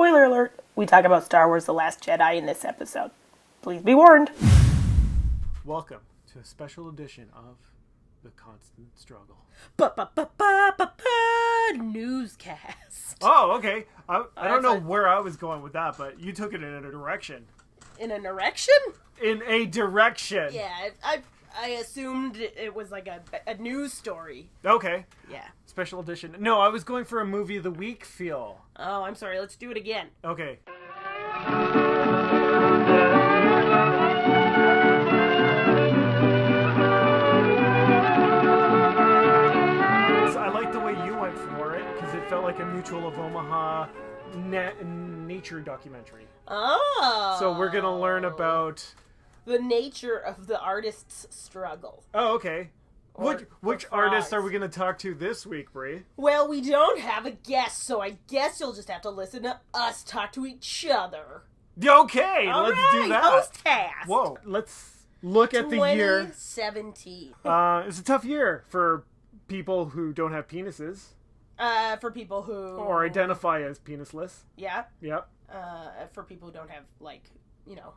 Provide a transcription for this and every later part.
Spoiler alert, we talk about Star Wars The Last Jedi in this episode. Please be warned. Welcome to a special edition of The Constant Struggle. Newscast. Oh, okay. I don't know where I was going with that, but you took it in a direction. In an erection? In a direction. Yeah, I assumed it was like a news story. Okay. Yeah. Special edition. No, I was going for a movie of the week feel. Oh, I'm sorry. Let's do it again. Okay. I like the way you went for it because it felt like a Mutual of Omaha nature documentary. Oh. So we're going to learn about the nature of the artist's struggle. Oh, okay. Which artist are we going to talk to this week, Brie? Well, we don't have a guest, so I guess you'll just have to listen to us talk to each other. Okay, all let's right, do that. Host cast. Whoa, let's look at the year. 2017. It's a tough year for people who don't have penises. For people who... Or identify as penisless. Yeah. Yep. For people who don't have,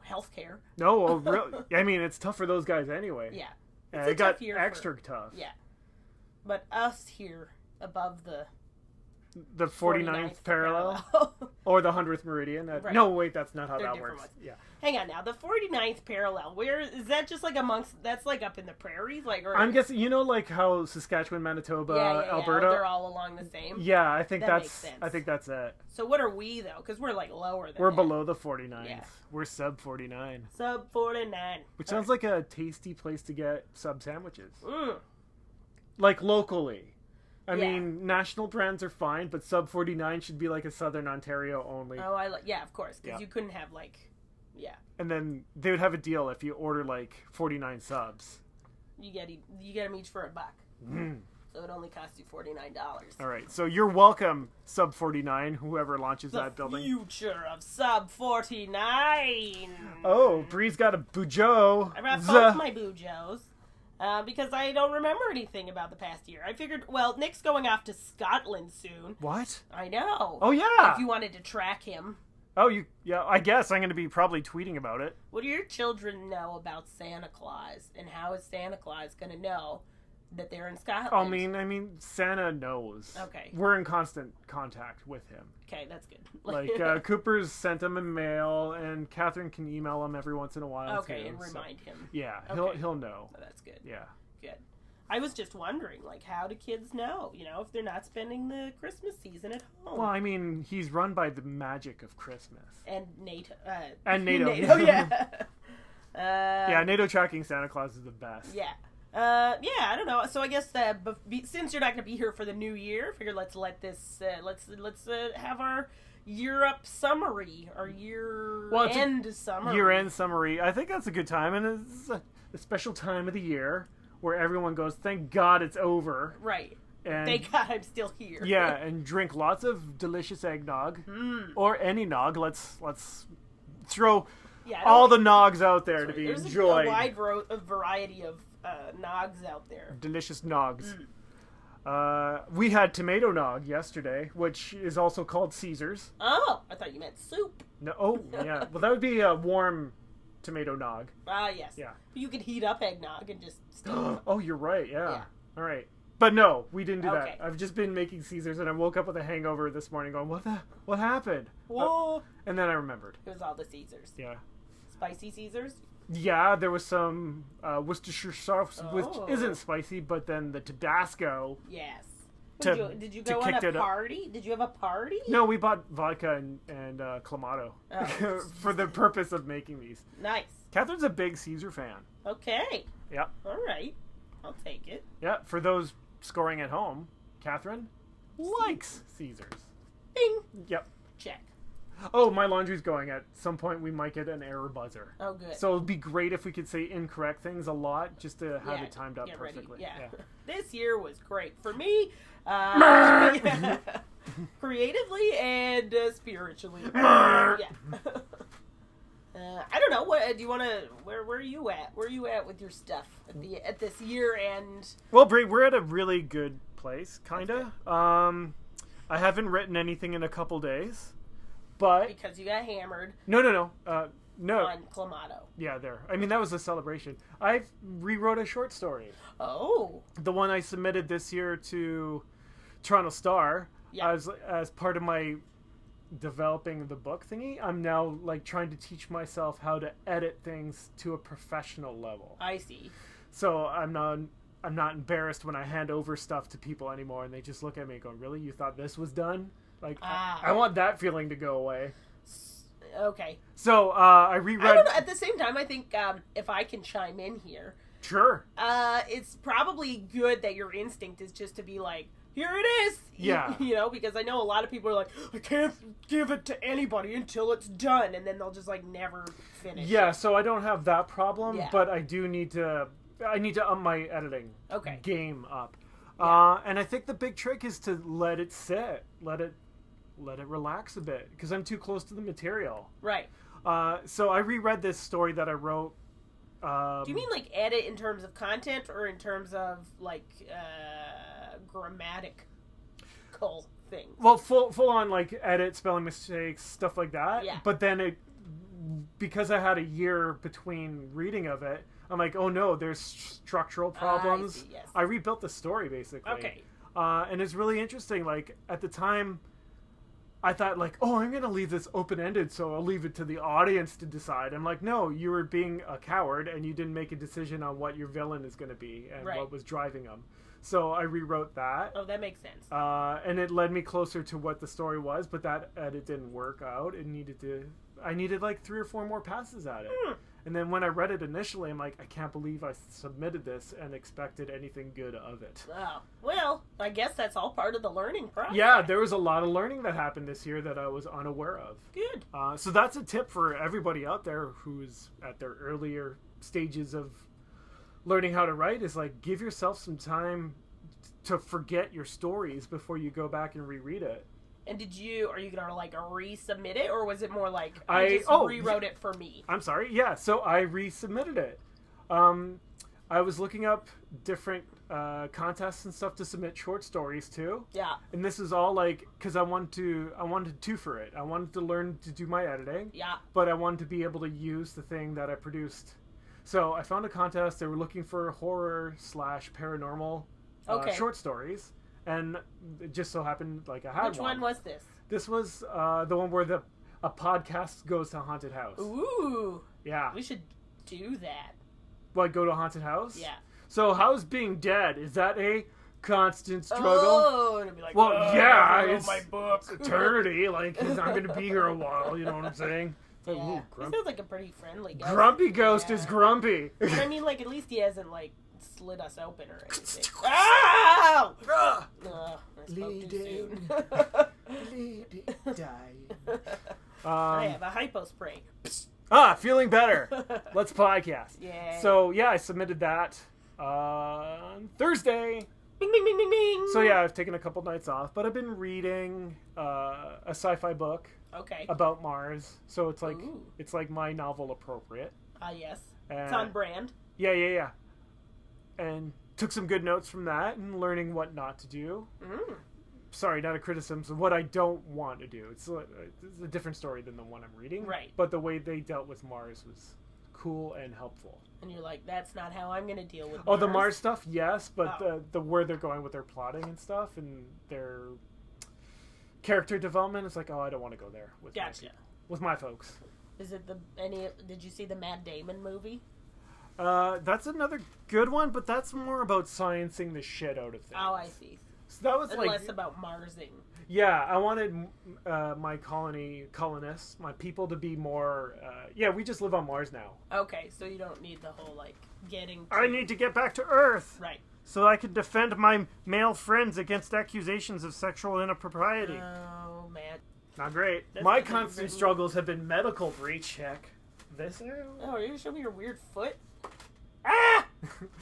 health care. No, well, really, I mean, it's tough for those guys anyway. Yeah. It got extra tough. Yeah. But us here, above the 49th parallel. Or the 100th meridian. Right. No, wait, that's not how They're that different works. ones. Yeah. Hang on now, the 49th parallel, where is that? Just like amongst, that's like up in the prairies? Or I'm guessing, like how Saskatchewan, Manitoba, Alberta, they're all along the same? Yeah, I think that makes sense. I think that's it. So what are we, though? Because we're lower than We're that. below the 49th. Yeah. We're sub 49. Sub 49. Which sounds like a tasty place to get sub sandwiches. Mm. Like locally. I mean, national brands are fine, but sub 49 should be like a Southern Ontario only. Oh, of course, because you couldn't have And then they would have a deal if you order 49 subs. You get them each for $1. Mm. So it only costs you $49. All right, so you're welcome, sub 49, whoever launches that building. The future of sub 49. Oh, Bree's got a bujo. I brought both my bujos. Because I don't remember anything about the past year. I figured, Nick's going off to Scotland soon. What? I know. Oh, yeah. If you wanted to track him. Oh, I guess I'm going to be probably tweeting about it. What do your children know about Santa Claus? And how is Santa Claus going to know that they're in Scotland? I mean, Santa knows. Okay. We're in constant contact with him. Okay, that's good. Cooper's sent him a mail, and Catherine can email him every once in a while. Okay, too, and remind him. Yeah, okay. he'll know. Oh, that's good. Yeah. Good. I was just wondering, how do kids know? If they're not spending the Christmas season at home. Well, I mean, he's run by the magic of Christmas. And NATO. NATO. NATO, yeah. NATO tracking Santa Claus is the best. Yeah. I don't know. So I guess since you're not going to be here for the new year, I figured let's have our year up summary, our year-end summary. Year-end summary. I think that's a good time, and it's a special time of the year where everyone goes, thank God it's over. Right. And thank God I'm still here. Yeah, and drink lots of delicious eggnog. Or any nog. Let's throw all the nogs out there to be enjoyed. There's a wide variety of nogs out there. Delicious nogs. We had tomato nog yesterday, which is also called Caesar's. Oh, I thought you meant soup. No, yeah. Well, that would be a warm tomato nog. Yes. Yeah. You could heat up eggnog and just steam. Oh, you're right. Yeah. All right. But no, we didn't do Okay. that. I've just been making Caesars, and I woke up with a hangover this morning going, what happened? Whoa. And then I remembered. It was all the Caesars. Yeah. Spicy Caesars? Yeah, there was some Worcestershire sauce, which isn't spicy, but then the Tabasco. Yes. Did you go on a party? Did you have a party? No, we bought vodka and Clamato for the purpose of making these. Nice. Catherine's a big Caesar fan. Okay. Yeah. All right. I'll take it. Yeah, for those scoring at home, Catherine likes Caesars. Bing. Yep. Check. Oh, my laundry's going. At some point, we might get an error buzzer. Oh, good. So it'd be great if we could say incorrect things a lot, just to have it timed up perfectly. Yeah. This year was great for me, creatively and spiritually. Yeah. I don't know. What do you want to? Where are you at? Where are you at with your stuff at this year end? Well, Brie, we're at a really good place, kinda. I haven't written anything in a couple days. But because you got hammered. No. On Clamato. Yeah, there. I mean, that was a celebration. I rewrote a short story. Oh. The one I submitted this year to Toronto Star. Yeah. As part of my developing the book thingy, I'm now like trying to teach myself how to edit things to a professional level. I see. So I'm not embarrassed when I hand over stuff to people anymore, and they just look at me and go, "Really? You thought this was done?" Like, I want that feeling to go away. Okay. So I reread. I don't know, at the same time, I think if I can chime in here, sure. It's probably good that your instinct is just to be like, here it is. Yeah. You know, because I know a lot of people are like, I can't give it to anybody until it's done, and then they'll just like never finish. Yeah. it. So I don't have that problem, but I do need to. I need to up my editing game up. Yeah. And I think the big trick is to let it sit, let it relax a bit, because I'm too close to the material. Right. So I reread this story that I wrote. Do you mean like edit in terms of content or in terms of like grammatical things? Well, full on like edit, spelling mistakes, stuff like that. Yeah. But then because I had a year between reading of it, I'm like, oh no, there's structural problems. I see, yes. I rebuilt the story basically. Okay. And it's really interesting. Like at the time, I thought like, oh, I'm gonna leave this open ended, so I'll leave it to the audience to decide. I'm like, no, you were being a coward and you didn't make a decision on what your villain is gonna be and what was driving him. So I rewrote that. Oh, that makes sense. And it led me closer to what the story was, but that edit didn't work out. I needed like 3 or 4 more passes at it. And then when I read it initially, I'm like, I can't believe I submitted this and expected anything good of it. Wow. Well, I guess that's all part of the learning process. Yeah, there was a lot of learning that happened this year that I was unaware of. Good. So that's a tip for everybody out there who's at their earlier stages of learning how to write, is like, give yourself some time to forget your stories before you go back and reread it. And are you gonna like resubmit it, or was it more like I just rewrote it for me? I'm sorry. Yeah, so I resubmitted it. I was looking up different contests and stuff to submit short stories to. Yeah. And this is all like because I wanted to for it. I wanted to learn to do my editing. Yeah. But I wanted to be able to use the thing that I produced. So I found a contest. They were looking for horror/paranormal short stories. And it just so happened, like, I had one. Which one was this? This was the one where a podcast goes to a haunted house. Ooh. Yeah. We should do that. What, go to a haunted house? Yeah. So how's being dead? Is that a constant struggle? Oh, and it'd be like, well, yeah, it's my book. eternity. Like, I'm going to be here a while, you know what I'm saying? Like, yeah. He sounds like a pretty friendly ghost. Grumpy ghost is grumpy. But I mean, like, at least he hasn't, like, slit us open or anything. Ow! I spoke too soon. I have a hypo spray. Feeling better. Let's podcast. Yeah. So yeah, I submitted that on Thursday. Bing, bing, bing, bing, bing. So yeah, I've taken a couple nights off, but I've been reading a sci-fi book. Okay. About Mars. So it's like my novel appropriate. Yes. It's on brand. Yeah. And took some good notes from that and learning what not to do. Sorry, not a criticism. So what I don't want to do. It's a different story than the one I'm reading. Right. But the way they dealt with Mars was cool and helpful. And you're like, that's not how I'm going to deal with Mars. Oh, the Mars stuff, yes. But the where they're going with their plotting and stuff and their character development, it's like, oh, I don't want to go there with my folks. Is it did you see the Matt Damon movie? That's another good one, but that's more about sciencing the shit out of things. Oh, I see. So that was less about Marsing. Yeah, I wanted my colonists, my people to be more. We just live on Mars now. Okay, so you don't need the whole getting. I need to get back to Earth. Right. So I can defend my male friends against accusations of sexual inappropriety. Oh man. Not great. My constant struggles have been medical breach check. This area? Oh, are you gonna show me your weird foot? Ah!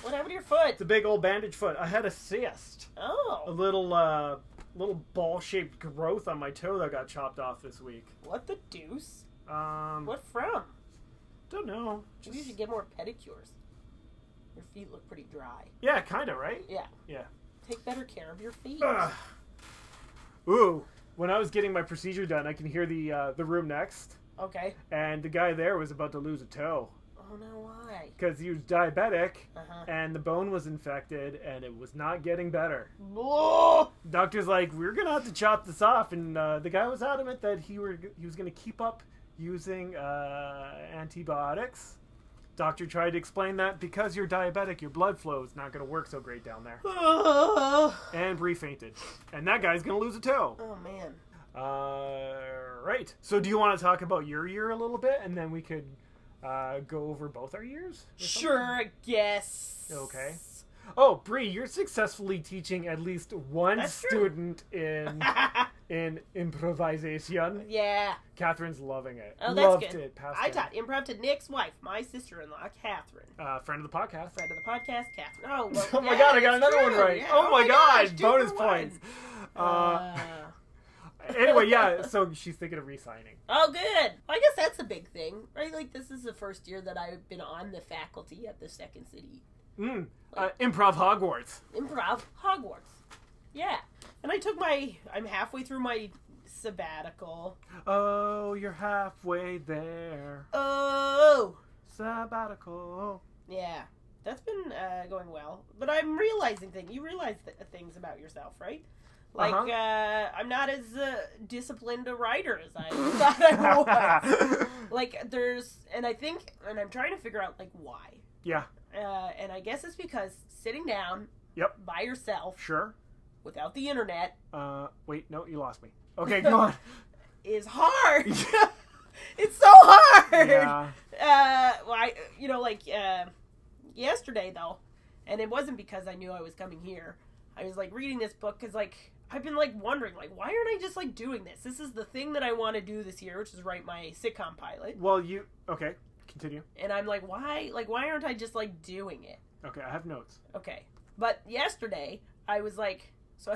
What happened to your foot? It's a big old bandage foot. I had a cyst. Oh. A little ball-shaped growth on my toe that got chopped off this week. What the deuce? What from? Don't know. Maybe you should get more pedicures. Your feet look pretty dry. Yeah, kind of, right? Yeah. Yeah. Take better care of your feet. Ooh. when I was getting my procedure done, I can hear the room next. Okay. And the guy there was about to lose a toe. Oh no, why? Because he was diabetic, and the bone was infected, and it was not getting better. Oh! Doctor's like, we're gonna have to chop this off, and the guy was adamant that he was gonna keep up using antibiotics. Doctor tried to explain that because you're diabetic, your blood flow is not gonna work so great down there. And Brie fainted, and that guy's gonna lose a toe. Oh man. Right. So do you want to talk about your year a little bit, and then we could go over both our years? Sure, I guess. Okay. Oh, Brie, you're successfully teaching at least one student in improvisation. Yeah. Catherine's loving it. Oh, that's Loved good. it. I taught improv to Nick's wife, my sister-in-law, Catherine. Friend of the podcast. Friend of the podcast, Catherine. Oh, well, oh my god, I got another one right. Yeah. Oh my god, bonus points. Anyway, yeah, so she's thinking of re-signing. Oh, good. I guess that's a big thing, right? Like, this is the first year that I've been on the faculty at the Second City. Improv Hogwarts. Improv Hogwarts. Yeah. And I'm halfway through my sabbatical. Oh, you're halfway there. Oh. Sabbatical. Yeah. That's been going well. But I'm realizing things. You realize things about yourself, right? Like, I'm not as disciplined a writer as I thought I was. Like, and I'm trying to figure out, like, why. Yeah. And I guess it's because sitting down by yourself. Sure. Without the internet. Wait, no, you lost me. Okay, go on. Is hard. It's so hard. Yeah. Yesterday, though, and it wasn't because I knew I was coming here. I was, like, reading this book because, like, I've been, like, wondering, like, why aren't I just, like, doing this? This is the thing that I want to do this year, which is write my sitcom pilot. Well, okay, continue. And I'm like, why aren't I just, like, doing it? Okay, I have notes. Okay. But yesterday, I was, like, so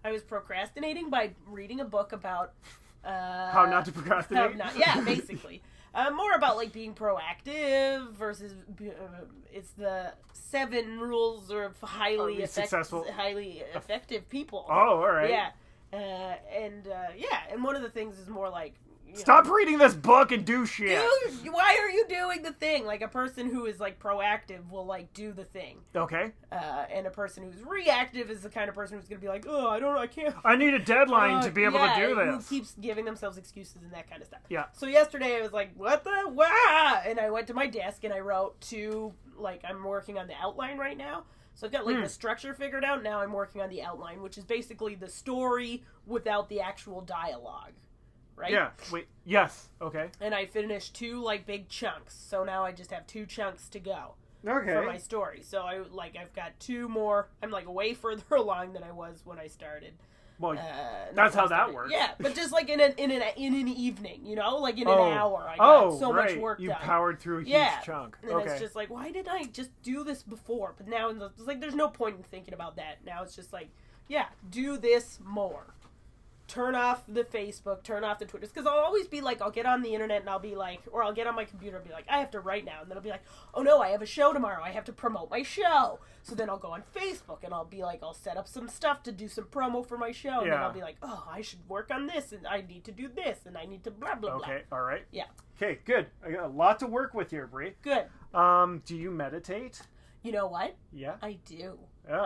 I was procrastinating by reading a book about... how not to procrastinate? Basically. More about, like, being proactive versus... it's the 7 rules of highly effective people. Oh, all right. Yeah. And one of the things is more like... Stop reading this book and do shit! Dude, why are you doing the thing? Like, a person who is, like, proactive will, like, do the thing. Okay. And a person who's reactive is the kind of person who's going to be like, oh, I can't... I need a deadline to be able to do this. Who keeps giving themselves excuses and that kind of stuff. Yeah. So yesterday I was like, what the... Wah! And I went to my desk and I wrote 2... Like, I'm working on the outline right now. So I've got, like, the structure figured out. Now I'm working on the outline, which is basically the story without the actual dialogue. Right? Yeah. Wait. Yes. Okay. And I finished 2, like, big chunks. So now I just have 2 chunks to go. Okay. For my story. So I've got 2 more. I'm, like, way further along than I was when I started. Well, that's how that works. Yeah, but just like in an evening, you know, like in an hour, I got so much work done. You powered through a huge chunk. And it's just like, why didn't I just do this before? But now it's like, there's no point in thinking about that. Now it's just like, do this more. Turn off the Facebook, turn off the Twitters, because I'll always be like, I'll get on the internet and I'll be like, or I'll get on my computer and be like, I have to write now, and then I'll be like, oh no, I have a show tomorrow, I have to promote my show. So then I'll go on Facebook and I'll be like, I'll set up some stuff to do some promo for my show, and then I'll be like, oh, I should work on this, and I need to do this, and I need to blah blah blah. Okay, all right. Yeah. Okay, good. I got a lot to work with here, Brie. Good. Do you meditate? You know what? Yeah. I do. Oh.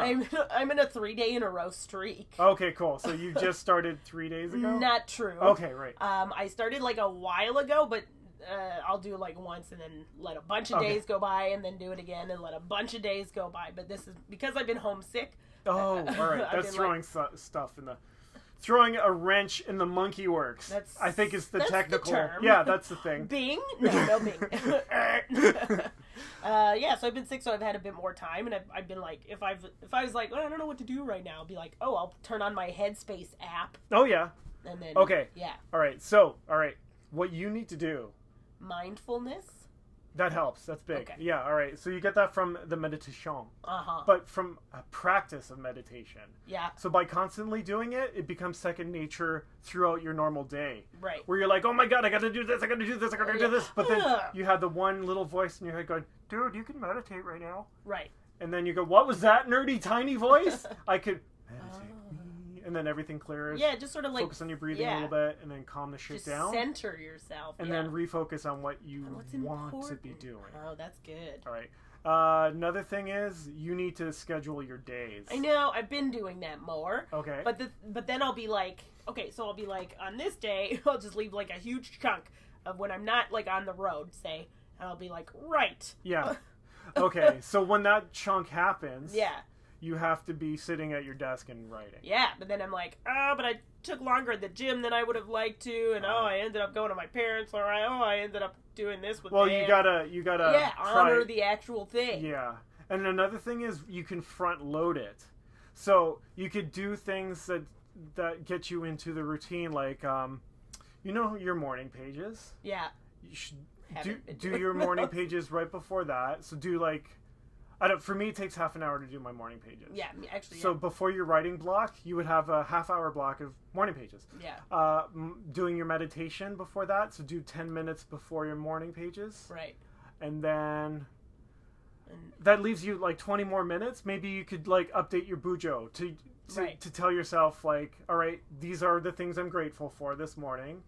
I'm in a 3-day-in-a-row streak. Okay, cool. So you just started 3 days ago? Not true. Okay, right. I started like a while ago, but I'll do like once and then let a bunch of days go by and then do it again and let a bunch of days go by. But this is because I've been homesick. Oh, all right. That's throwing stuff in the... Throwing a wrench in the monkey works. I think is the technical... The term. Yeah, that's the thing. Bing? No Bing. So I've been sick, so I've had a bit more time, and I've been like, if I was like, I don't know what to do right now, I'll be like, oh, I'll turn on my Headspace app. Oh, yeah. And then... Okay. Yeah. All right. What you need to do... Mindfulness? That helps. That's big. Okay. Yeah, all right. So you get that from the meditation. Uh-huh. But from a practice of meditation. Yeah. So by constantly doing it, it becomes second nature throughout your normal day. Right. Where you're like, oh my god, I gotta do this, I gotta do this, I gotta do this. But then you have the one little voice in your head going, dude, you can meditate right now. Right. And then you go, what was that nerdy tiny voice? I could meditate. and then everything clears. Yeah, just sort of like focus on your breathing a little bit, and then calm the shit down. Center yourself, and then refocus on what you want to be doing. Oh, that's good. All right. Another thing is you need to schedule your days. I know. I've been doing that more. Okay. But then I'll be like, okay, so I'll be like, on this day, I'll just leave like a huge chunk of when I'm not like on the road, say, and I'll be like, right. Yeah. Okay. So when that chunk happens. Yeah. You have to be sitting at your desk and writing. Yeah, but then I'm like, but I took longer at the gym than I would have liked to, and I ended up going to my parents, or I ended up doing this with them. Well, you gotta honor the actual thing. Yeah, and another thing is you can front load it, so you could do things that get you into the routine, like your morning pages. Yeah, you should do your morning pages right before that. So do like. For me, it takes half an hour to do my morning pages. Yeah, actually. So before your writing block, you would have a half-hour block of morning pages. Yeah. Doing your meditation before that, so do 10 minutes before your morning pages. Right. And then that leaves you like 20 more minutes. Maybe you could like update your bujo to tell yourself like, all right, these are the things I'm grateful for this morning.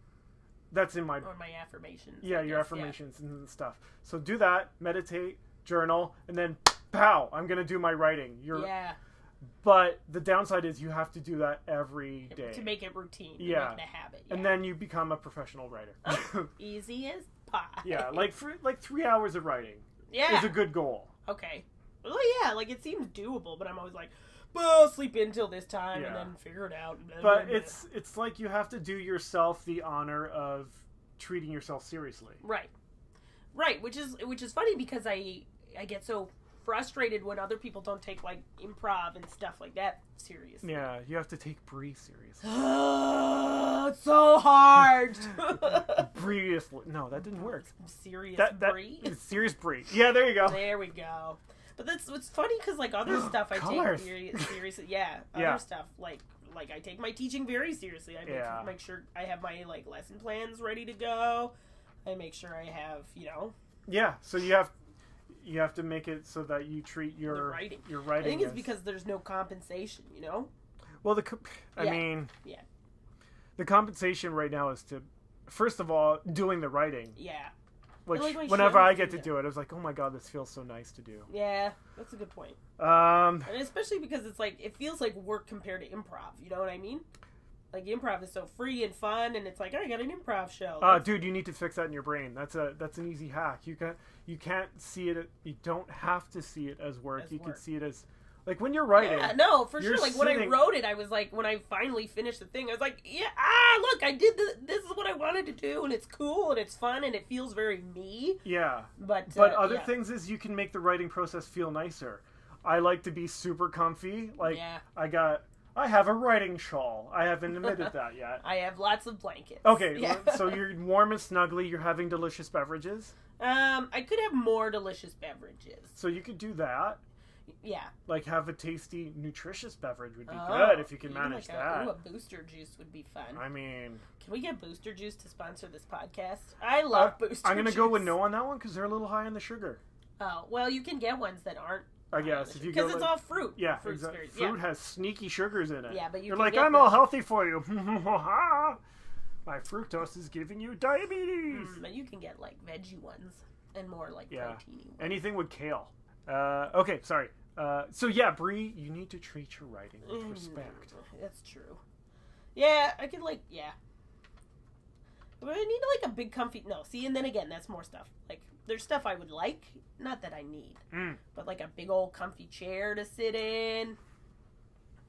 That's in my... Or my affirmations. Yeah, your affirmations and stuff. So do that, meditate, journal, and then... Pow! I'm gonna do my writing. Yeah. But the downside is you have to do that every day to make it routine. Yeah. To make it a habit. Yeah. And then you become a professional writer. Easy as pie. Yeah, like 3 hours of writing. Yeah. Is a good goal. Okay. Well, yeah, like it seems doable, but I'm always like, well, I'll sleep in till this time and then figure it out. But it's like you have to do yourself the honor of treating yourself seriously. Right. Right. Which is funny because I get so frustrated when other people don't take like improv and stuff like that seriously. Yeah, you have to take Brie seriously. It's so hard. Brie no, that didn't work. Serious Brie. Serious Brie. Yeah, there you go. There we go. But it's funny because like other stuff I take seriously. Yeah, other stuff like I take my teaching very seriously. I make sure I have my like lesson plans ready to go. I make sure I have Yeah, so you have to make it so that you treat your writing. I think it's because there's no compensation, Well, the compensation right now is to, first of all, doing the writing. Yeah. Which, whenever I get to do it, I was like, oh my god, this feels so nice to do. Yeah, that's a good point. And especially because it's like, it feels like work compared to improv, you know what I mean? Like, improv is so free and fun, and it's like, oh, I got an improv show. Dude, you need to fix that in your brain. That's an easy hack. You can't see it. You don't have to see it as work. Can see it as, like, when you're writing. Yeah, no, for sure. Like, when I wrote it, I was like, when I finally finished the thing, I was like, yeah, look, I did this is what I wanted to do, and it's cool, and it's fun, and it feels very me. Yeah. But other things is you can make the writing process feel nicer. I like to be super comfy. Like, I have a writing shawl. I haven't admitted that yet. I have lots of blankets. Okay, so you're warm and snuggly. You're having delicious beverages. I could have more delicious beverages. So you could do that. Yeah. Like have a tasty, nutritious beverage would be good if you can manage that. A booster juice would be fun. I mean... Can we get booster juice to sponsor this podcast? I love booster juice. I'm going to go with no on that one because they're a little high on the sugar. Oh, well, you can get ones that aren't. I guess if you because it's all fruit. Yeah, exactly. Fruit has sneaky sugars in it. Yeah, but you're like, I'm all healthy for you. My fructose is giving you diabetes. But you can get like veggie ones and more like proteiny ones. Anything with kale. Okay, sorry. So yeah, Brie, you need to treat your writing with respect. That's true. Yeah, I could like But I need like a big comfy. No, see, and then again, that's more stuff. Like, there's stuff I would like, not that I need, but like a big old comfy chair to sit in.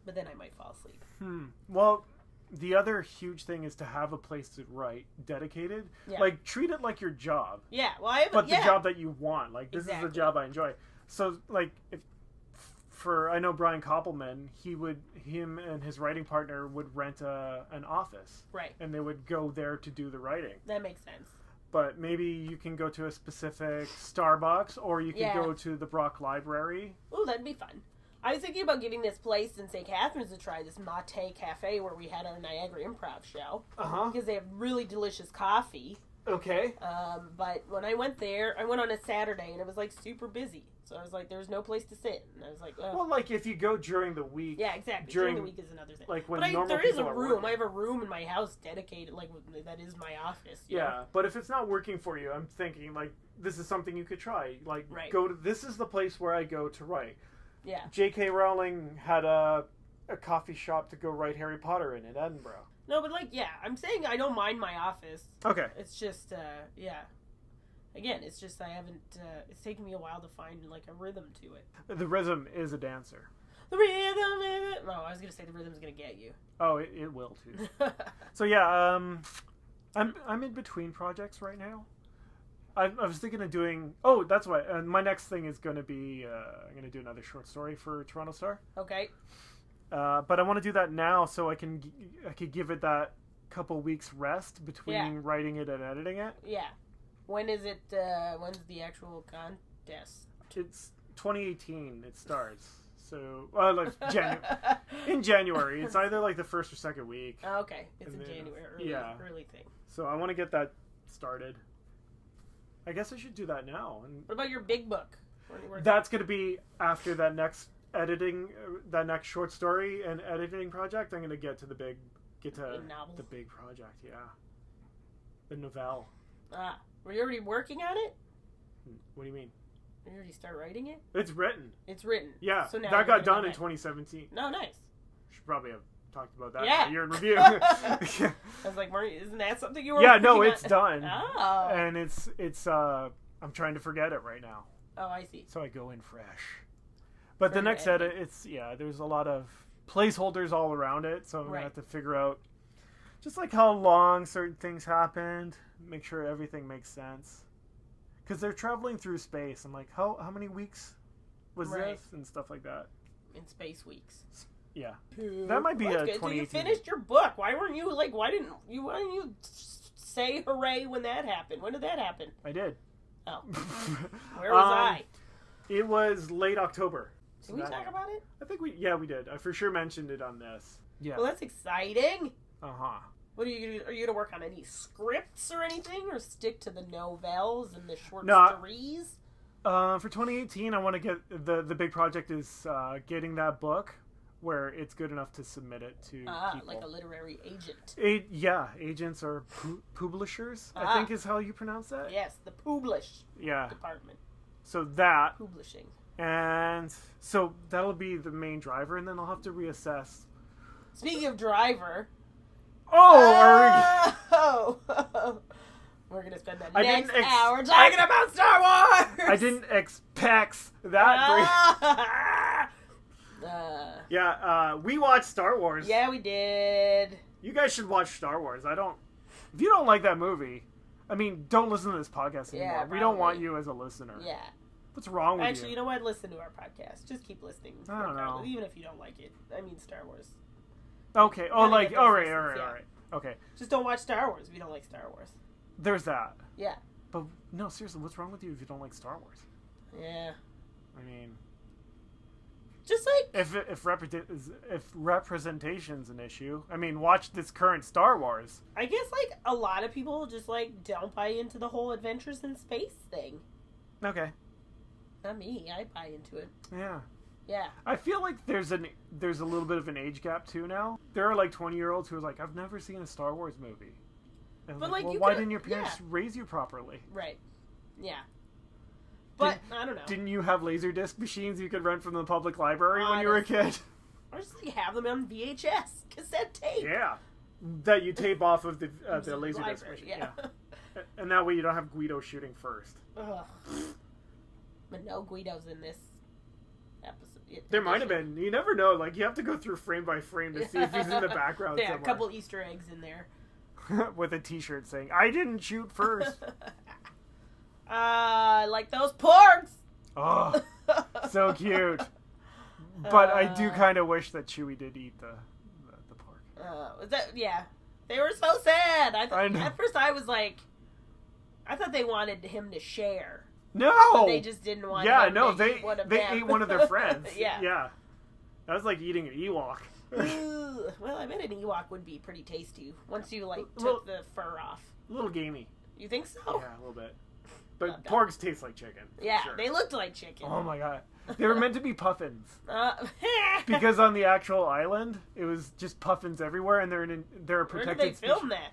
But then I might fall asleep. Well, the other huge thing is to have a place to write dedicated. Yeah. Like, treat it like your job. Yeah, well, the job that you want. Like, this is the job I enjoy. So, like, I know Brian Koppelman, him and his writing partner would rent an office. Right. And they would go there to do the writing. That makes sense. But maybe you can go to a specific Starbucks, or you can go to the Brock Library. Ooh, that'd be fun. I was thinking about giving this place in St. Catharines a try, this Mate Cafe where we had our Niagara Improv show. Uh-huh. Because they have really delicious coffee. Okay. But when I went there, I went on a Saturday, and it was, like, super busy. So I was like, there's no place to sit. And I was like, oh. Well, like, if you go during the week. Yeah, exactly. During the week is another thing. Like, when but there is a room. Working. I have a room in my house dedicated, like, that is my office. Yeah, know? But if it's not working for you, I'm thinking, like, this is something you could try. Like, right. This is the place where I go to write. Yeah. J.K. Rowling had a coffee shop to go write Harry Potter in Edinburgh. No, but, like, yeah, I'm saying I don't mind my office. Okay. It's just, yeah. Again, it's just I haven't, it's taken me a while to find, like, a rhythm to it. The rhythm is a dancer. The rhythm is it. No, I was going to say the rhythm's going to get you. Oh, it will, too. So, yeah, I'm in between projects right now. I was thinking of doing... Oh, that's why. My next thing is going to be... I'm going to do another short story for Toronto Star. Okay. But I want to do that now so I could give it that couple weeks rest between writing it and editing it. Yeah. When is it? When's the actual contest? It's 2018. It starts. So, like in January. It's either like the first or second week. Oh, okay. It's in January. Early thing. So I want to get that started. I guess I should do that now. And what about your big book? That's going to be after that next short story and editing project. I'm going to get to the big project. Yeah, the novelle. Ah. Were you already working on it? What do you mean? Did you already start writing it? It's written. It's written. Yeah, so that got done in 2017. No, nice. Should probably have talked about that in a year in review. I was like, isn't that something you were working no, on? it's done. Oh. And it's I'm trying to forget it right now. Oh, I see. So I go in fresh. But the next edit, there's a lot of placeholders all around it, so I'm going to have to figure out just like how long certain things happened, make sure everything makes sense. Because they're traveling through space. I'm like, how many weeks was this? And stuff like that. In space weeks. Yeah. That might be a 2018. So you finished your book. Why didn't you say hooray when that happened? When did that happen? I did. Oh. Where was I? It was late October. Did we talk about it? I think we did. I for sure mentioned it on this. Yeah. Well, that's exciting. Uh-huh. What are you going to do? Are you going to work on any scripts or anything? Or stick to the novels and the short stories? For 2018, I want to get... The big project is getting that book where it's good enough to submit it to people. Like a literary agent. Agents or publishers, I think is how you pronounce that. Yes, the publish department. So that... Publishing. And so that'll be the main driver, and then I'll have to reassess. Speaking of driver... Oh! We're going to spend the next hour talking about Star Wars! I didn't expect that. We watched Star Wars. Yeah, we did. You guys should watch Star Wars. If you don't like that movie, don't listen to this podcast anymore. Yeah, we don't want you as a listener. Yeah. What's wrong with you? Actually, you know what? Listen to our podcast. Just keep listening. I don't know. Even if you don't like it. Star Wars. Okay. Oh, all right. Okay. Just don't watch Star Wars if you don't like Star Wars. There's that. Yeah. But, no, seriously, what's wrong with you if you don't like Star Wars? Yeah. Just like... If representation's an issue, watch this current Star Wars. I guess, a lot of people just, don't buy into the whole adventures in space thing. Okay. Not me. I buy into it. Yeah. Yeah. I feel like there's a little bit of an age gap too now. There are 20-year-olds who are like, I've never seen a Star Wars movie. And but well, why didn't your parents raise you properly? Right. Yeah. But I don't know. Didn't you have Laserdisc machines you could rent from the public library when you were a kid? I just have them on VHS cassette tape. Yeah. That you tape off of the Laserdisc machine. Yeah. And that way you don't have Guido shooting first. Ugh. But no Guido's in this episode. There might have been. You never know. You have to go through frame by frame to see if he's in the background somewhere. A couple Easter eggs in there. With a t-shirt saying, I didn't shoot first. Like those porgs! Oh, so cute. But I do kind of wish that Chewie did eat the pork. They were so sad. At first I was like, I thought they wanted him to share. No! But they just didn't want him to eat one of them. They ate one of their friends. Yeah. That was like eating an Ewok. Well, I bet an Ewok would be pretty tasty once you took the fur off. A little gamey. You think so? Yeah, a little bit. But Not done. porgs taste like chicken. Yeah, sure. they looked like chicken. Oh my god. They were meant to be puffins. Because Because on the actual island, it was just puffins everywhere, and they're a where protected did they species. film that?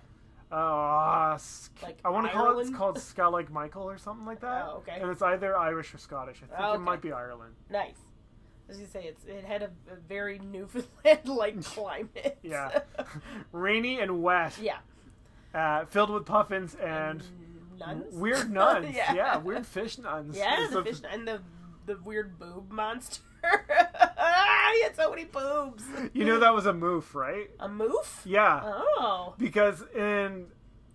Like I want to call Ireland? it's called Sky Like Michael or something like that. Oh, okay. And it's either Irish or Scottish. I think it might be Ireland. Nice. As you say, it had a very Newfoundland-like climate. Yeah. Rainy and wet. Yeah. Filled with puffins and Nuns? weird nuns. Yeah. Yeah, weird fish nuns. Yeah, It's the a- fish and the weird boob monster. He had so many boobs. You know that was a moof, right? A moof? Yeah. Oh. Because in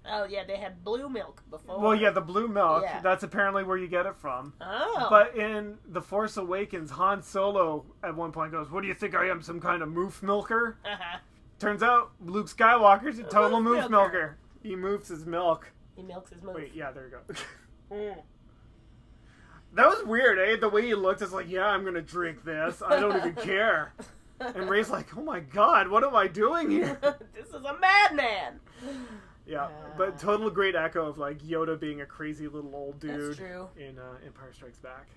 Oh yeah, they had blue milk before. well, yeah, the blue milk. Yeah. That's apparently where you get it from. Oh. But in The Force Awakens, Han Solo at one point goes, "What do you think I am, some kind of moof milker?" Uh-huh. Turns out Luke Skywalker's a total moof moof milker. milker. He moofs his milk. He milks his moof. Wait, yeah, there you go. Mm. That was weird, eh? The way he looked is like, yeah, I'm gonna drink this. I don't even care. And Ray's like, oh my god, what am I doing here? This is a madman. Yeah, but total great echo of like Yoda being a crazy little old dude. That's true. In Empire Strikes Back.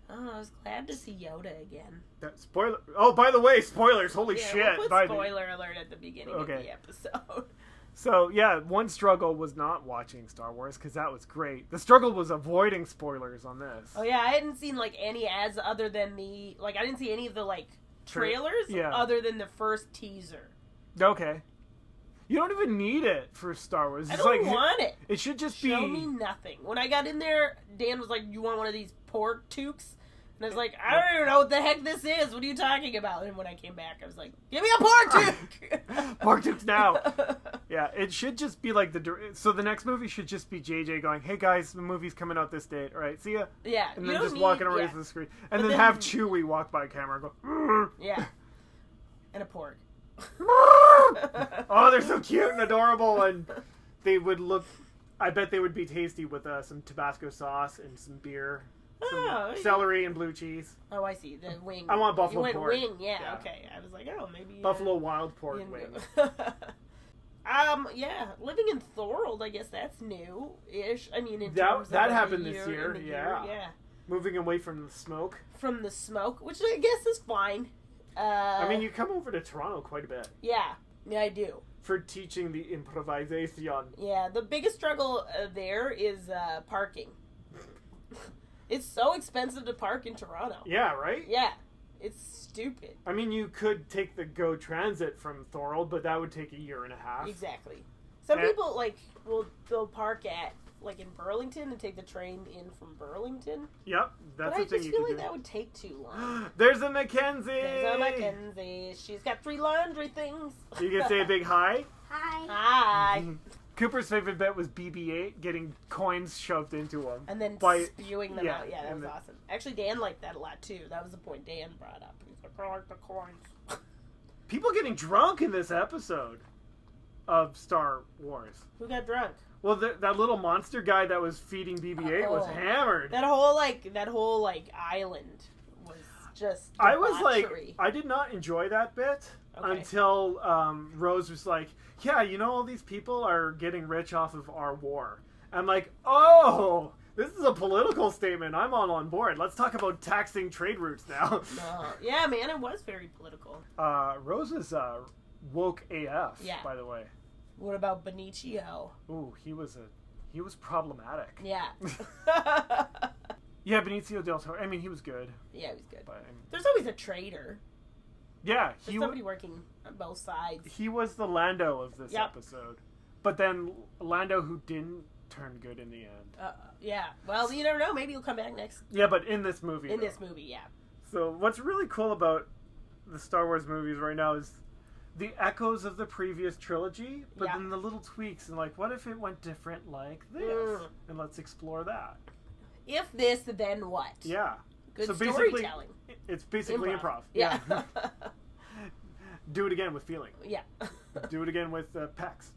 Oh, I was glad to see Yoda again. That spoiler. Oh, by the way, spoilers. Holy shit! We'll By put spoiler alert at the beginning of the episode. So yeah, one struggle was not watching Star Wars because that was great. The struggle was avoiding spoilers on this. Oh yeah, I hadn't seen like any ads other than I didn't see any of the like trailers other than the first teaser. Okay. You don't even need it for Star Wars. I don't want it. It should just Show be. me nothing. When I got in there, Dan was like, "You want one of these pork toques?" And I was like, "I don't even know what the heck this is. What are you talking about?" And when I came back, I was like, "Give me a pork toque!" Pork toques now. Yeah, it should just be like so the next movie should just be JJ going, "Hey guys, the movie's coming out this date. All right, see ya." Yeah, and then just walking away from the screen, and then have Chewie walk by camera and go, "Rrr." Yeah, and a pork. Oh, they're so cute and adorable, and they would look. I bet they would be tasty with some Tabasco sauce and some beer, some celery and blue cheese. Oh, I see the wing. I want buffalo you went pork. Wing, yeah, okay. I was like, oh, maybe buffalo wild pork wing. Yeah, living in Thorold, I guess that's new-ish. I mean, that happened this year. Yeah, moving away from the smoke. From the smoke, which I guess is fine. I mean, you come over to Toronto quite a bit. Yeah, I do. For teaching the improvisation. Yeah, the biggest struggle there is parking. It's so expensive to park in Toronto. Yeah, right? Yeah, it's stupid. I mean, you could take the GO Transit from Thorold, but that would take a year and a half. Exactly. Some people, they'll park at, in Burlington and take the train in from Burlington. Yep, that's the thing you can do. But I just feel like that would take too long. There's a Mackenzie! There's a Mackenzie. She's got 3 laundry things. You can say a big hi? Hi. Hi. Cooper's favorite bit was BB-8 getting coins shoved into him. And then spewing them out. Yeah, that was awesome. Actually, Dan liked that a lot, too. That was the point Dan brought up. He's like, I like the coins. People getting drunk in this episode of Star Wars. Who got drunk? Well, that little monster guy that was feeding BB-8 was hammered. That whole island was just debauchery. I did not enjoy that bit until Rose was like, yeah, you know, all these people are getting rich off of our war. I'm like, oh, this is a political statement. I'm all on board. Let's talk about taxing trade routes now. Yeah, man, it was very political. Rose is woke AF, by the way. What about Benicio? Ooh, he was problematic. Yeah. Yeah, Benicio del Toro. I mean, he was good. Yeah, he was good. But, there's always a traitor. Yeah, there's somebody working on both sides. He was the Lando of this episode, but then Lando who didn't turn good in the end. Yeah. Well, you never know. Maybe he'll come back next. Yeah, but in this movie. This movie, yeah. So what's really cool about the Star Wars movies right now is the echoes of the previous trilogy, but then the little tweaks and what if it went different like this? And let's explore that. If this, then what? Yeah. Good storytelling. It's basically improv. Yeah. Do it again with feeling. Yeah. Do it again with pecs.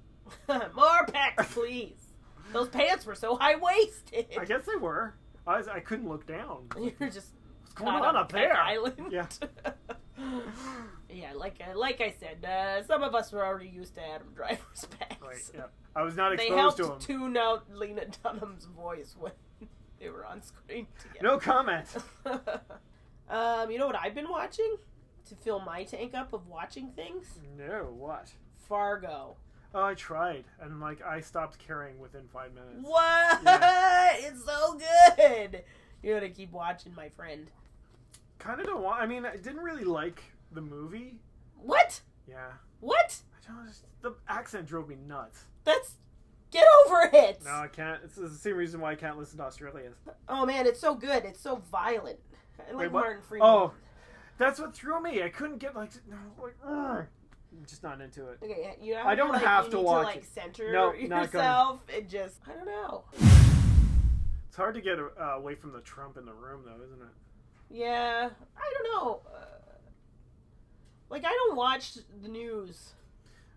More pecs, please. Those pants were so high-waisted. I guess they were. I couldn't look down. You were just what's going on up there? Island. Yeah. Yeah, like I said, some of us were already used to Adam Driver's bags. Right, yeah. I was not They exposed to him. helped tune out Lena Dunham's voice when they were on screen together. No comment. You know what I've been watching? To fill my tank up of watching things? No, what? Fargo. Oh, I tried, and I stopped caring within 5 minutes. What? Yeah. It's so good! You gotta keep watching, my friend. Kind of don't want... I mean, I didn't really like the movie. What? Yeah. What? I don't... The accent drove me nuts. Get over it! No, I can't. It's the same reason why I can't listen to Australians. Oh, man, it's so good. It's so violent. I like Martin Freeman. Oh, that's what threw me. I couldn't get, I'm just not into it. Okay, you know, I don't have to watch it. Center not yourself and just, I don't know. It's hard to get away from the Trump in the room, though, isn't it? Yeah, I don't know. I don't watch the news.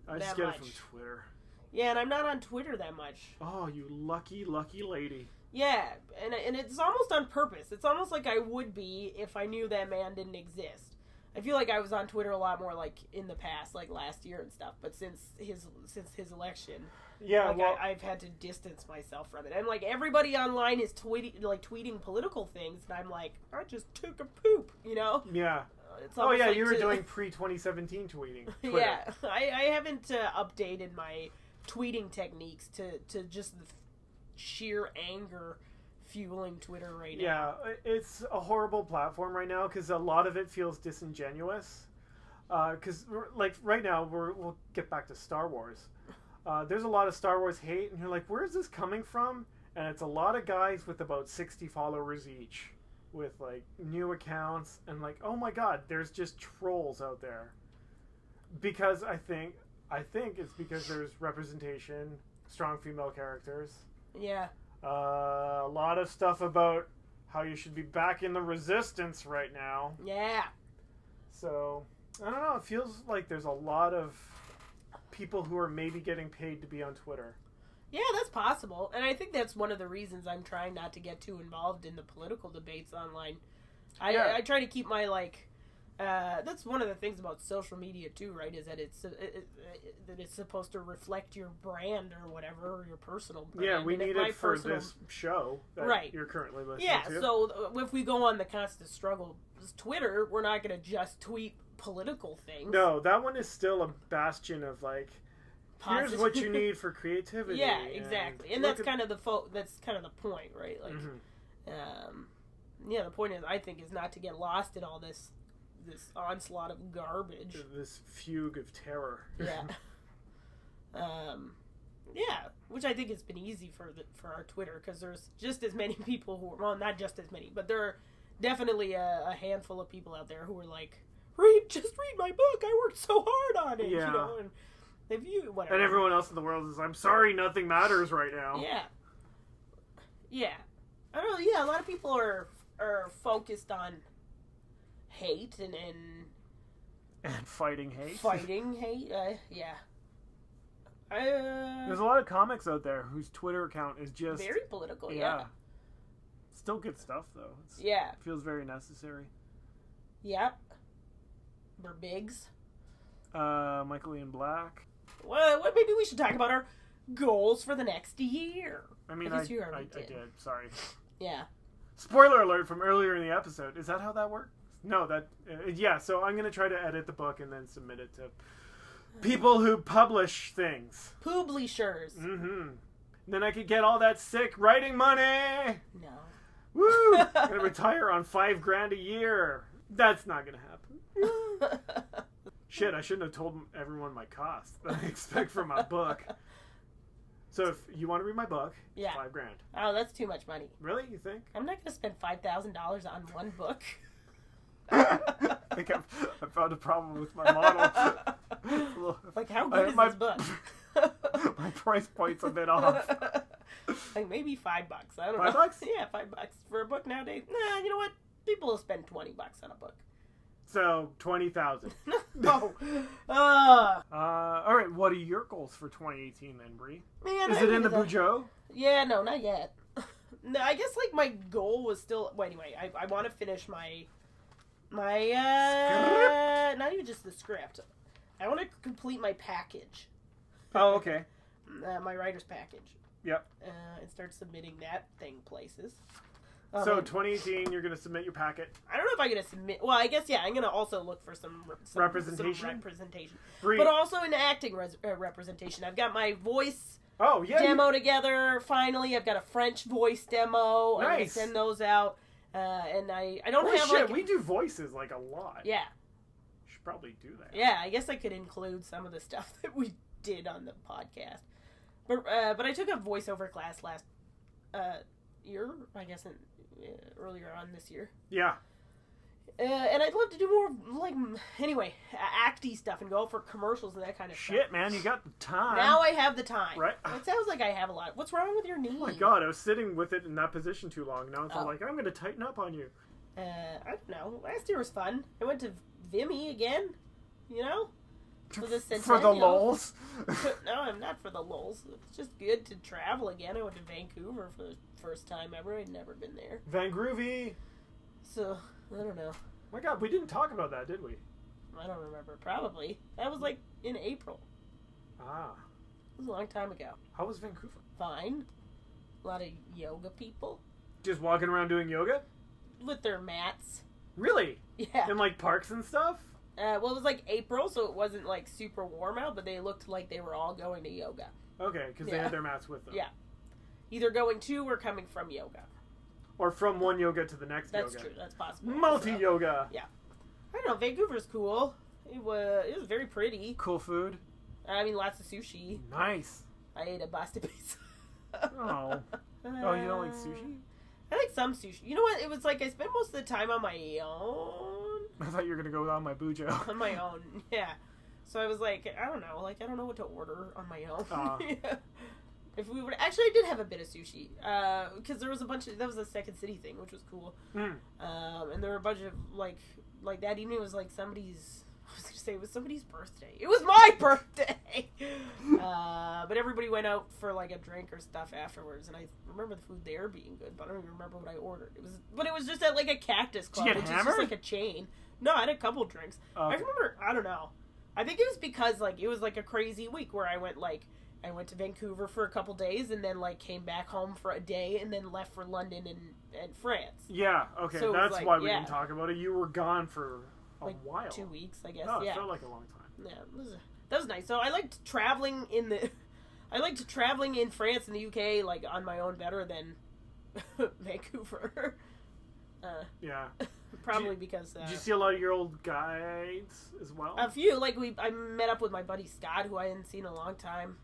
I just get it from Twitter. Yeah, and I'm not on Twitter that much. Oh, you lucky, lucky lady. Yeah, and it's almost on purpose. It's almost like I would be if I knew that man didn't exist. I feel like I was on Twitter a lot more in the past, last year and stuff. But since his election, yeah, I've had to distance myself from it. And everybody online is tweeting political things, and I'm like, I just took a poop, you know? Yeah. It's you were doing pre-2017 tweeting. Twitter. Yeah, I haven't updated my tweeting techniques to just the sheer anger fueling Twitter right now. Yeah, it's a horrible platform right now because a lot of it feels disingenuous. Because right now we'll get back to Star Wars. There's a lot of Star Wars hate, and you're like, where is this coming from? And it's a lot of guys with about 60 followers each, with new accounts, and oh my god, there's just trolls out there. Because I think it's because there's representation, strong female characters. Yeah. A lot of stuff about how you should be back in the resistance right now. Yeah. So, I don't know. It feels like there's a lot of people who are maybe getting paid to be on Twitter. Yeah, that's possible. And I think that's one of the reasons I'm trying not to get too involved in the political debates online. I try to keep my, that's one of the things about social media too, right? Is that it's supposed to reflect your brand or whatever, or your personal brand. Yeah, we need it for this show that you're currently listening to. Yeah, so if we go on the Constant Struggle Twitter, we're not going to just tweet political things. No, that one is still a bastion of here's what you need for creativity. Yeah, exactly, and that's kind of the point, right? The point is, I think, is not to get lost in all this onslaught of garbage. This fugue of terror. Yeah. Yeah, which I think has been easy for our Twitter, because there's just as many people who, well, not just as many, but there are definitely a handful of people out there who are like, just read my book. I worked so hard on it. Yeah. You know, and if you whatever. And everyone else in the world is, I'm sorry, nothing matters right now. Yeah. Yeah. I don't know. Yeah, a lot of people are focused on hate and fighting hate. Fighting hate. Yeah. There's a lot of comics out there whose Twitter account is just very political. Yeah. Still good stuff though. It feels very necessary. Yep. We're bigs. Michael Ian Black. Well, maybe we should talk about our goals for the next year. I mean, I did. Sorry. Yeah. Spoiler alert from earlier in the episode. Is that how that works? No, yeah, so I'm going to try to edit the book and then submit it to people who publish things. Publishers. Mm-hmm. Then I could get all that sick writing money. No. Woo! I'm going to retire on $5,000 a year. That's not going to happen. Shit, I shouldn't have told everyone my cost that I expect for my book. So if you want to read my book, it's $5,000. Oh, that's too much money. Really? You think? I'm not going to spend $5,000 on one book. I think I found a problem with my model. How good is this book? My price point's a bit off. Maybe $5. I don't know. $5? Yeah, $5 for a book nowadays. Nah, you know what? People will spend $20 on a book. So 20,000. No. All right. What are your goals for 2018 then, Brie? Man, is it in the Bujo? Yeah, no, not yet. No, I guess my goal was still. Well, anyway, I want to finish my My, not even just the script. I want to complete my package. Oh, okay. My writer's package. Yep. And start submitting that thing places. So 2018, you're going to submit your packet. I don't know if I'm going to submit. Well, I guess, yeah, I'm going to also look for some representation. But also in acting representation. I've got my voice demo together. Finally, I've got a French voice demo. Nice. I'm going to send those out. And I don't have shit, we do voices like a lot. Yeah. Should probably do that. Yeah, I guess I could include some of the stuff that we did on the podcast. But I took a voiceover class last year, I guess, earlier on this year. Yeah. And I'd love to do more, like, anyway, acty stuff and go for commercials and that kind of stuff. Shit, man, you got the time. Now I have the time. Right. It sounds like I have a lot. What's wrong with your knee? Oh my god, I was sitting with it in that position too long. Now it's like, I'm going to tighten up on you. I don't know. Last year was fun. I went to Vimy again, you know? For the lulz? No, I'm not for the lulz. It's just good to travel again. I went to Vancouver for the first time ever. I'd never been there. Vangroovy. So, I don't know. My god, we didn't talk about that, did we? I don't remember. Probably. That was like in April. Ah. It was a long time ago. How was Vancouver? Fine. A lot of yoga people. Just walking around doing yoga? With their mats. Really? Yeah. In like parks and stuff? Well, it was like April, so it wasn't like super warm out, but they looked like they were all going to yoga. Okay, because they had their mats with them. Yeah. Either going to or coming from yoga. Or from one yoga to the next yoga. That's true. That's possible. Multi-yoga. Yeah. I don't know. Vancouver's cool. It was very pretty. Cool food. I mean, lots of sushi. Nice. I ate a pasta pizza. Oh. Oh, you don't like sushi? I like some sushi. You know what? It was like I spent most of the time on my own. I thought you were going to go on my bujo. On my own, yeah. So I was like, I don't know. Like, I don't know what to order on my own. Yeah. If we would... Actually, I did have a bit of sushi. Because there was a bunch of... That was a Second City thing, which was cool. And there were a bunch of, like that evening was like somebody's... I was going to say it was somebody's birthday. It was my birthday! But everybody went out for, like, a drink or stuff afterwards. And I remember the food there being good, but I don't even remember what I ordered. But it was just at, like, a Cactus Club. Did you get hammered? Is just, like, a chain. No, I had a couple drinks. Okay. I remember... I don't know. I think it was because, like, it was, like, a crazy week where I went to Vancouver for a couple days and then, like, came back home for a day and then left for London and France. Yeah, okay. So that's like, why we didn't talk about it. You were gone for a while. 2 weeks, I guess. Oh, it yeah. felt like a long time. Yeah, that was nice. So I liked traveling in France and the UK, like, on my own better than Vancouver. Yeah. Probably because... did you see a lot of your old guides as well? A few. Like, I met up with my buddy Scott, who I hadn't seen in a long time.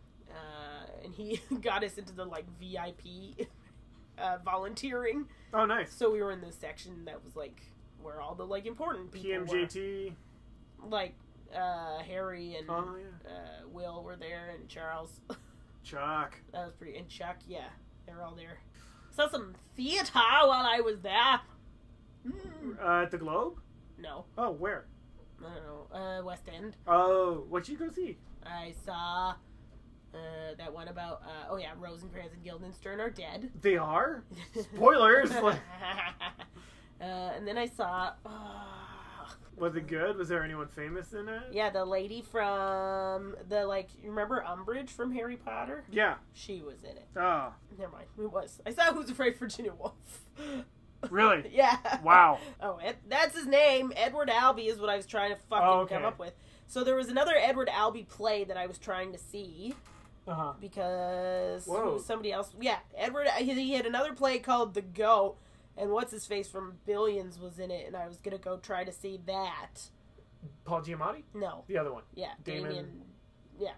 And he got us into the, like, VIP volunteering. Oh, nice. So we were in this section that was, like, where all the, like, important people PMJT. were. Like, Harry and Will were there, and Charles. Chuck. That was pretty... And Chuck, yeah. They were all there. Saw some theater while I was there. At the Globe? No. Oh, where? I don't know. West End. Oh, what'd you go see? I saw that one about, Rosencrantz and Guildenstern are dead. They are? Spoilers! And then I saw... was it good? Was there anyone famous in it? Yeah, the lady from the, like, you remember Umbridge from Harry Potter? Yeah. She was in it. Oh. Never mind. Who was? I saw Who's Afraid of Virginia Woolf. Really? Yeah. Wow. Oh, that's his name. Edward Albee is what I was trying to fucking come up with. So there was another Edward Albee play that I was trying to see. Because somebody else... Yeah, Edward... He had another play called The Goat, and what's-his-face from Billions was in it, and I was going to go try to see that. Paul Giamatti? No. The other one. Yeah, Damien... Yeah.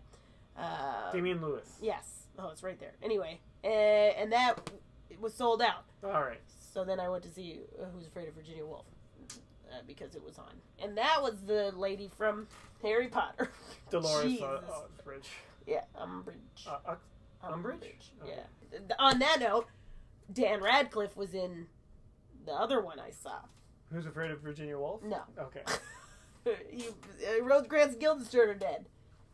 Damian Lewis. Yes. Oh, it's right there. Anyway, and that was sold out. All right. So then I went to see Who's Afraid of Virginia Woolf because it was on. And that was the lady from Harry Potter. Dolores Umbridge. Yeah, Umbridge. Umbridge? Yeah. On that note, Dan Radcliffe was in the other one I saw. Who's Afraid of Virginia Woolf? No. Okay. Rosencrantz and Guildenstern are dead.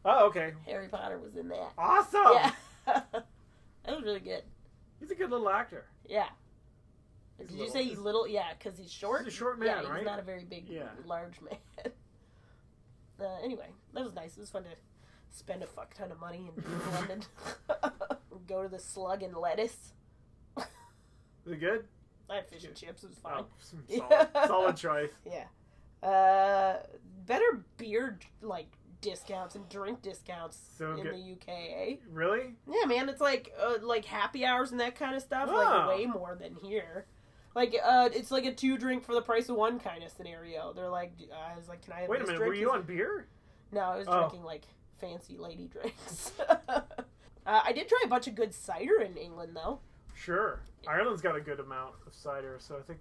Oh, okay. Harry Potter was in that. Awesome! Yeah. That was really good. He's a good little actor. Yeah. Did you say he's little? Yeah, because he's short. He's a short man, yeah, right? He's not a very big, large man. Anyway, that was nice. It was fun to spend a fuck ton of money in London. Go to the Slug and Lettuce. Is it good? I had fish and chips. It was fine. Solid choice. Yeah. Better beer discounts and drink discounts in the UK. Eh? Really? Yeah, man. It's like happy hours and that kind of stuff. Like way more than here. Like it's like a 2 drink for the price of 1 kind of scenario. They're like, I was like, can I have Wait a minute, drink? were you on beer? No, I was drinking like fancy lady drinks. I did try a bunch of good cider in England though. Sure. Ireland's got a good amount of cider, so I think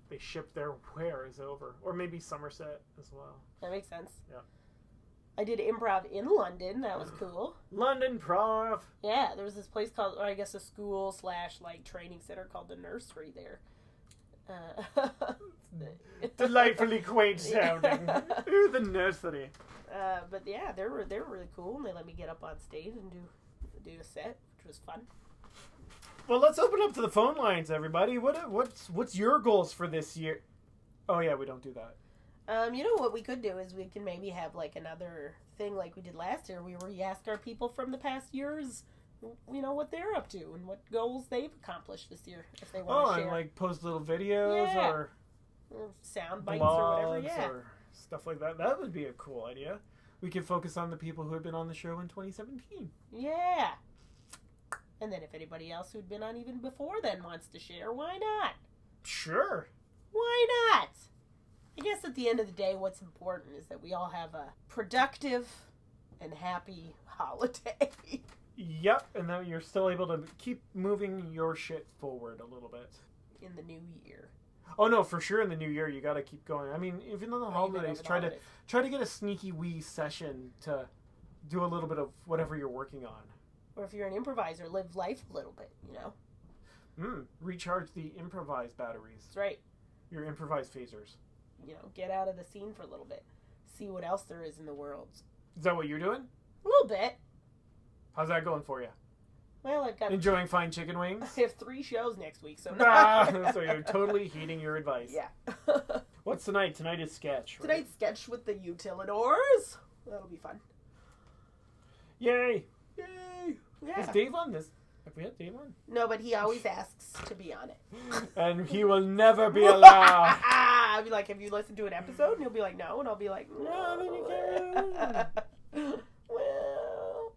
they ship their wares over. Or maybe Somerset as well. That makes sense. Yeah. I did improv in London. That was cool. London Prov. Yeah, there was this place called, or I guess a school / training center called the Nursery there. Delightfully quaint sounding. Ooh, the Nursery. But yeah, they were really cool, and they let me get up on stage and do a set, which was fun. Well, let's open up to the phone lines, everybody. What's your goals for this year? Oh yeah, we don't do that. You know what we could do is we can maybe have like another thing like we did last year, where we ask our people from the past years, what they're up to and what goals they've accomplished this year, if they want to share. And like post little videos or sound bites or whatever, or stuff like that. That would be a cool idea. We could focus on the people who have been on the show in 2017. Yeah. And then if anybody else who'd been on even before then wants to share, why not? Sure. Why not? I guess at the end of the day, what's important is that we all have a productive and happy holiday. Yep, and that you're still able to keep moving your shit forward a little bit. In the new year. Oh no, for sure in the new year you gotta keep going. I mean, even on the holidays, try to get a sneaky wee session to do a little bit of whatever you're working on. Or if you're an improviser, live life a little bit, Recharge the improvised batteries. That's right. Your improvised phasers. Get out of the scene for a little bit. See what else there is in the world. Is that what you're doing? A little bit. How's that going for you? Well, I've got... Enjoying fine chicken wings? I have 3 shows next week, so... So you're totally heeding your advice. Yeah. What's tonight? Tonight is sketch, right? Tonight's sketch with the utilidors. That'll be fun. Yay! Yay! Yeah. Is Dave on this? Have we had Dave on? No, but he always asks to be on it. And he will never be allowed. I'll be like, have you listened to an episode? And he'll be like, no. And I'll be like, no, then you can't. Well.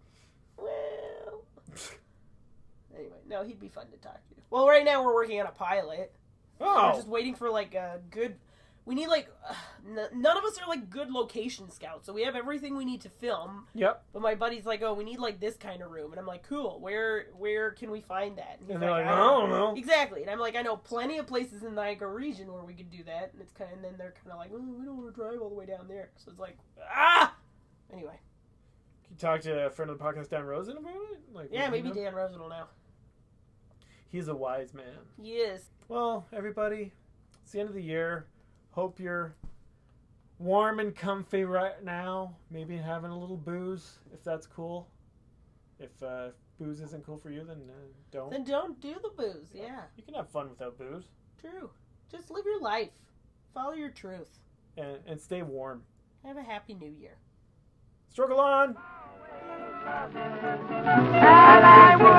Anyway, no, he'd be fun to talk to. Well, right now we're working on a pilot. Oh. We're just waiting for like a good... We need like... none of us are like good location scouts, so we have everything we need to film. Yep. But my buddy's like, oh, we need like this kind of room. And I'm like, cool, where can we find that? And, he's they're like, I don't know. Exactly. And I'm like, I know plenty of places in the Niagara region where we could do that. And it's kind of, and then they're kind of like, oh, we don't want to drive all the way down there. So it's like, Anyway. Can you talk to a friend of the podcast, Dan Rosen, about it? Like, yeah, maybe Dan Rosen will know. He's a wise man. He is. Well, everybody, it's the end of the year. Hope you're warm and comfy right now. Maybe having a little booze, if that's cool. If booze isn't cool for you, then don't. Then don't do the booze, yeah. You can have fun without booze. True. Just live your life. Follow your truth. And stay warm. Have a happy new year. Struggle on! And I would